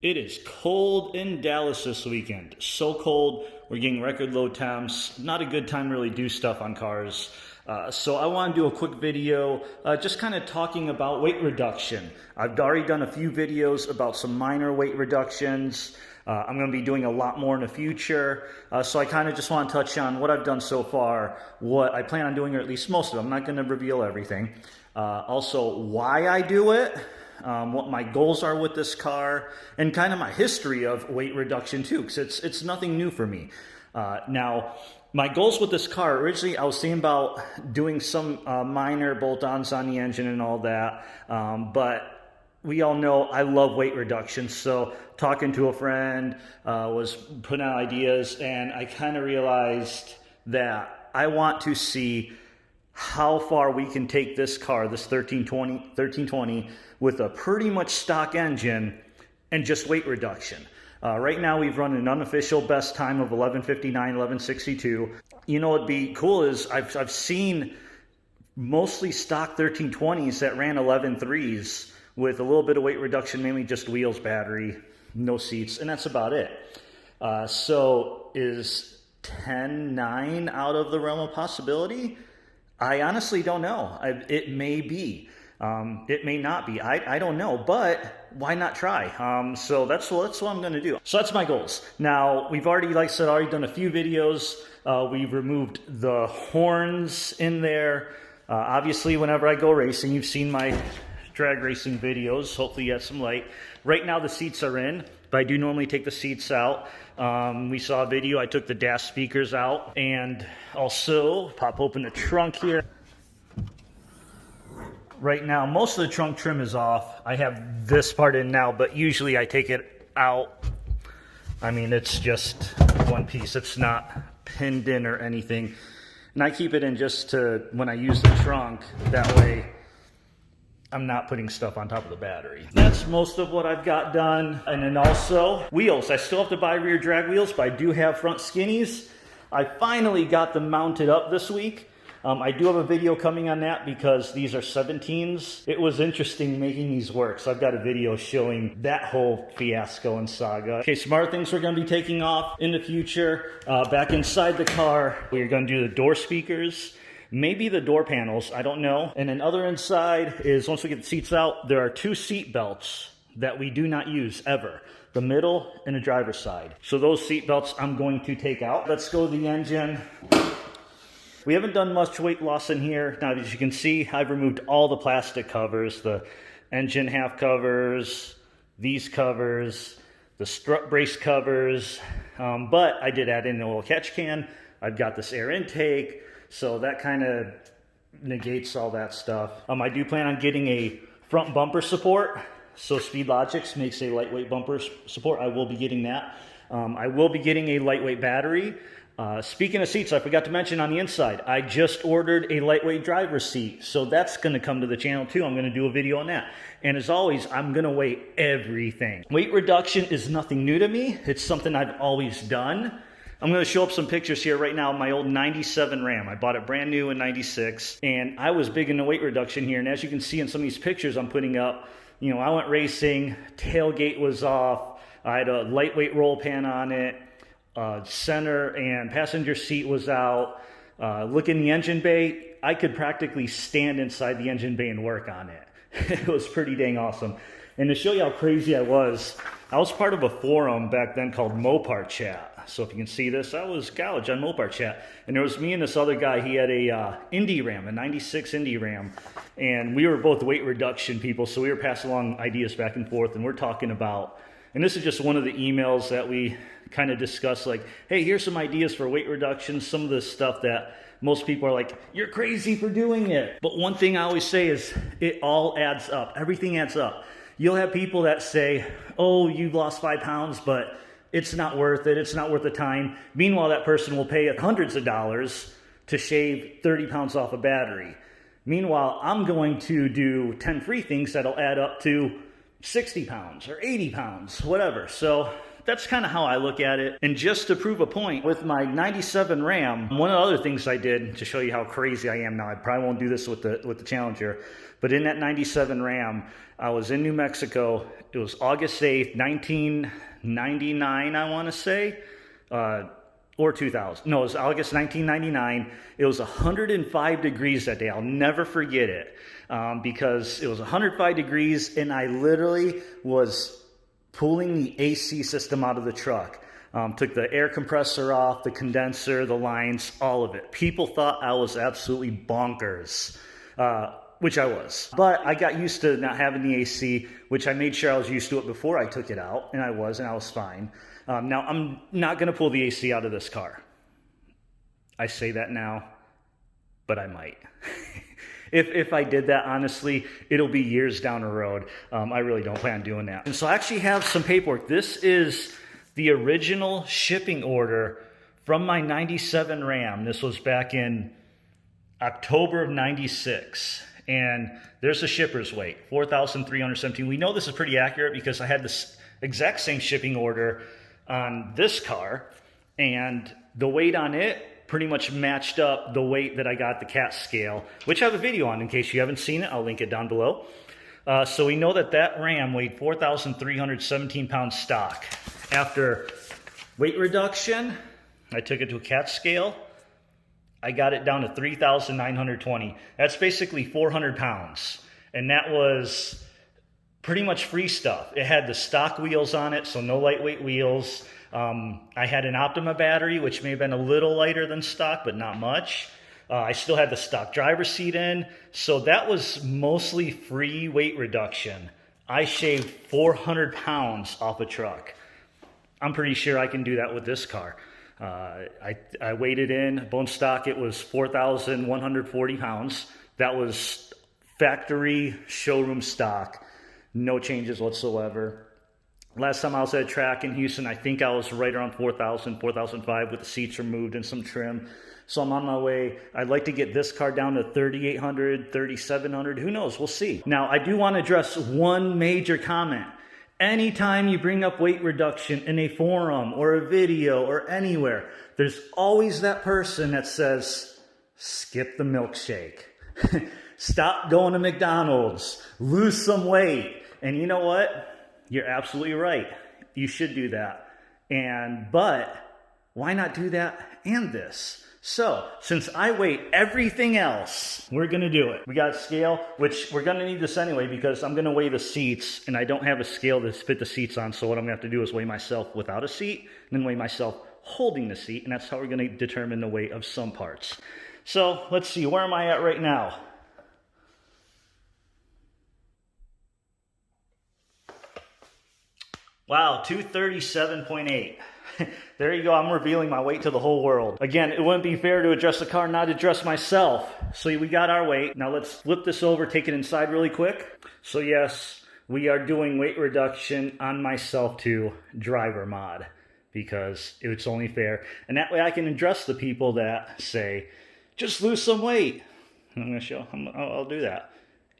It is cold in Dallas this weekend. So cold, we're getting record low temps. Not a good time to really do stuff on cars. So I want to do a quick video just kind of talking about weight reduction. I've already done a few videos about some minor weight reductions. I'm going to be doing a lot more in the future. So I kind of just want to touch on what I've done so far, what I plan on doing, or at least most of it. I'm not going to reveal everything. Also, why I do it. What my goals are with this car, and kind of my history of weight reduction too, because it's nothing new for me. Now, my goals with this car, originally I was thinking about doing some minor bolt-ons on the engine and all that, but we all know I love weight reduction, so talking to a friend was putting out ideas, and I kind of realized that I want to see how far we can take this car, this 1320, with a pretty much stock engine and just weight reduction. Right now we've run an unofficial best time of 11:59, 11:62. You know what'd be cool is I've seen mostly stock 1320s that ran 11.3s with a little bit of weight reduction, mainly just wheels, battery, no seats, and that's about it. So is 10.9 out of the realm of possibility? I honestly don't know. It may be. It may not be. I don't know, but why not try? So that's what I'm going to do. So that's my goals. Now, we've already, like I said, already done a few videos. We've removed the horns in there. Obviously, whenever I go racing, you've seen my drag racing videos. Hopefully you have some light. Right now the seats are in, but I do normally take the seats out. We saw a video, I took the dash speakers out, and also pop open the trunk here. Right now, most of the trunk trim is off. I have this part in now, but usually I take it out. I mean, it's just one piece. It's not pinned in or anything. And I keep it in just to, when I use the trunk, that way I'm not putting stuff on top of the battery. That's most of what I've got done. And then also, wheels. I still have to buy rear drag wheels, but I do have front skinnies. I finally got them mounted up this week. I do have a video coming on that because these are 17s. It was interesting making these work, so I've got a video showing that whole fiasco and saga. Okay, some other things we're going to be taking off in the future. Back inside the car, we're going to do the door speakers, maybe the door panels, I don't know. And then other inside is, once we get the seats out, there are two seat belts that we do not use ever. The middle and the driver's side. So those seat belts I'm going to take out. Let's go to the engine. We haven't done much weight loss in here. Now, as you can see, I've removed all the plastic covers, the engine half covers, these covers, the strut brace covers, but I did add in the oil catch can. I've got this air intake, so that kind of negates all that stuff. I do plan on getting a front bumper support. So Speedlogics makes a lightweight bumper support. I will be getting that. I will be getting a lightweight battery. Speaking of seats, I forgot to mention on the inside, I just ordered a lightweight driver's seat. So that's going to come to the channel too. I'm going to do a video on that. And as always, I'm going to weigh everything. Weight reduction is nothing new to me. It's something I've always done. I'm going to show up some pictures here right now of my old 97 Ram. I bought it brand new in 96. And I was big into weight reduction here. And as you can see in some of these pictures I'm putting up, you know, I went racing, tailgate was off, I had a lightweight roll pan on it. Center and passenger seat was out. Look in the engine bay. I could practically stand inside the engine bay and work on it. It was pretty dang awesome. And to show you how crazy I was part of a forum back then called Mopar Chat. So if you can see this, I was college on Mopar Chat. And there was me and this other guy. He had a Indy Ram, a 96 Indy Ram. And we were both weight reduction people, so we were passing along ideas back and forth. And we're talking about, and this is just one of the emails that we kind of discuss, like, hey, here's some ideas for weight reduction, some of the stuff that most people are like, you're crazy for doing it. But one thing I always say is it all adds up. Everything adds up. You'll have people that say, oh, you've lost 5 pounds, but it's not worth it. It's not worth the time. Meanwhile, that person will pay hundreds of dollars to shave 30 pounds off a battery. Meanwhile, I'm going to do 10 free things that'll add up to 60 pounds or 80 pounds, whatever. So that's kind of how I look at it. And just to prove a point, with my 97 Ram, one of the other things I did to show you how crazy I am now, I probably won't do this with the Challenger, but in that 97 Ram, I was in New Mexico. It was August 8th, 1999, I want to say, or 2000. No, it was August 1999. It was 105 degrees that day. I'll never forget it because it was 105 degrees and I literally was pulling the AC system out of the truck. Took the air compressor off, the condenser, the lines, all of it. People thought I was absolutely bonkers, which I was. But I got used to not having the AC, which I made sure I was used to it before I took it out, and I was fine. Now, I'm not going to pull the AC out of this car. I say that now, but I might. If I did that, honestly, it'll be years down the road. I really don't plan on doing that. And so I actually have some paperwork. This is the original shipping order from my 97 Ram. This was back in October of 96. And there's the shipper's weight, 4,317. We know this is pretty accurate because I had this exact same shipping order on this car. And the weight on it pretty much matched up the weight that I got at the CAT scale, which I have a video on in case you haven't seen it. I'll link it down below. So we know that that Ram weighed 4,317 pounds stock. After weight reduction, I took it to a CAT scale. I got it down to 3,920. That's basically 400 pounds. And that was pretty much free stuff. It had the stock wheels on it, so no lightweight wheels. I had an Optima battery, which may have been a little lighter than stock, but not much. I still had the stock driver's seat in. So that was mostly free weight reduction. I shaved 400 pounds off a truck. I'm pretty sure I can do that with this car. I weighed it in, bone stock, it was 4,140 pounds. That was factory showroom stock, no changes whatsoever. Last time I was at a track in Houston, I think I was right around 4,000, 4,005 with the seats removed and some trim. So I'm on my way. I'd like to get this car down to 3,800, 3,700, who knows, we'll see. Now, I do want to address one major comment. Anytime you bring up weight reduction in a forum or a video or anywhere, there's always that person that says, skip the milkshake. Stop going to McDonald's. Lose some weight. And you know what? You're absolutely right. You should do that. But why not do that and this? So, since I weigh everything else, we're going to do it. We got a scale, which we're going to need this anyway because I'm going to weigh the seats, and I don't have a scale to fit the seats on, so what I'm going to have to do is weigh myself without a seat, and then weigh myself holding the seat, and that's how we're going to determine the weight of some parts. So, let's see, where am I at right now? Wow, 237.8. There you go, I'm revealing my weight to the whole world. Again, it wouldn't be fair to address the car and not address myself. So we got our weight. Now let's flip this over, take it inside really quick. So yes, we are doing weight reduction on myself to driver mod because it's only fair. And that way I can address the people that say, just lose some weight. I'm gonna show, I'll do that.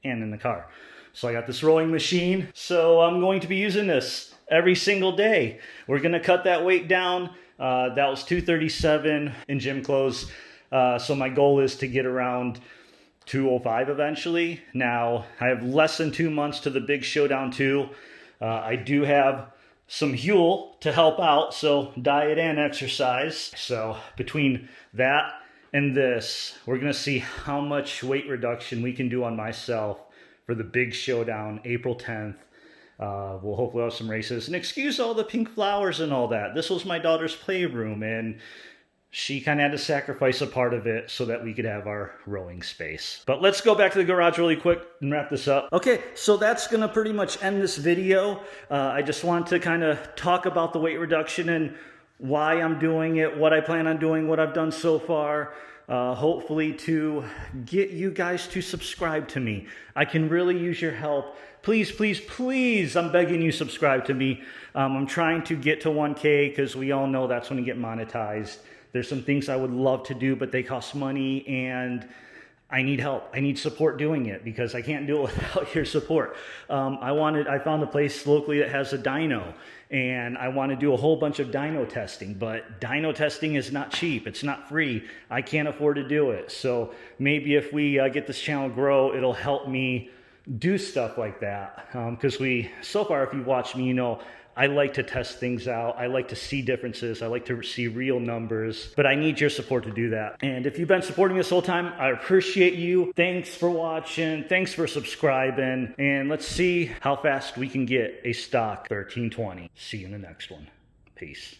And in the car. So I got this rowing machine. So I'm going to be using this every single day. We're going to cut that weight down. That was 237 in gym clothes. So my goal is to get around 205 eventually. Now, I have less than 2 months to the big showdown 2. I do have some Huel to help out, so diet and exercise. So between that and this, we're going to see how much weight reduction we can do on myself for the big showdown, April 10th. We'll hopefully have some races. And excuse all the pink flowers and all that. This was my daughter's playroom, and she kind of had to sacrifice a part of it so that we could have our rowing space. But let's go back to the garage really quick and wrap this up. Okay, so that's going to pretty much end this video. I just want to kind of talk about the weight reduction and why I'm doing it, what I plan on doing, what I've done so far. Hopefully to get you guys to subscribe to me. I can really use your help. Please, please, please, I'm begging you, subscribe to me. I'm trying to get to 1K because we all know that's when you get monetized. There's some things I would love to do, but they cost money, and I need help. I need support doing it because I can't do it without your support. I found a place locally that has a dyno, and I want to do a whole bunch of dyno testing, but dyno testing is not cheap. It's not free. I can't afford to do it. So maybe if we get this channel grow, it'll help me do stuff like that. Because so far, if you've watched me, you know, I like to test things out. I like to see differences. I like to see real numbers, but I need your support to do that. And if you've been supporting this whole time, I appreciate you. Thanks for watching. Thanks for subscribing. And let's see how fast we can get a stock 1320. See you in the next one. Peace.